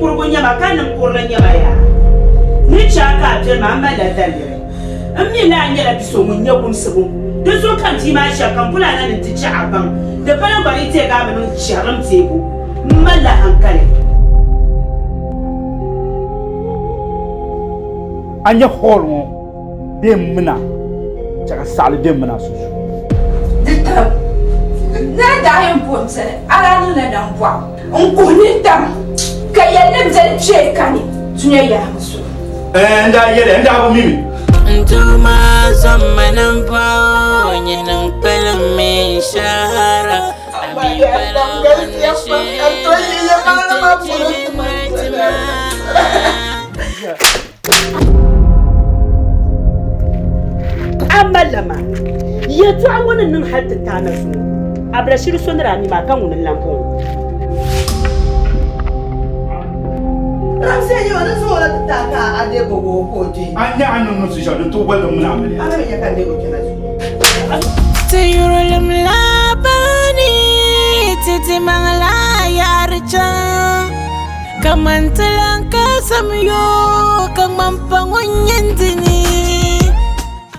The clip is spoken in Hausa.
kurgunya makanin kurlanya baya ni chaka je mama da dalle ammi na nyala biso mun yakun sabu da zo kan ti ma sha kan fulana ni ti ci aban da fara bari te ga mun sharam tebu malla hankali anya hormo dem muna chaka sal dem muna susu na da yin pomse ara ni na dan bwa on ni tam ka yelle bzan che kani tunya ya musu nda yele nda bu mimi ntuma zamanan bawo nyinan pelme shahara amalama yetu an wannan nan hatta ta nasu abrashir sunra mi ma kan wannan lampon ramse yi wannan so la ta ka ade gogo koji anya anun nusu shadu to wala mun amali ana me yakan de gogo kenan tayurul mlabani titi mangla yarcha kamantalan kasamyo kamampangunyan tini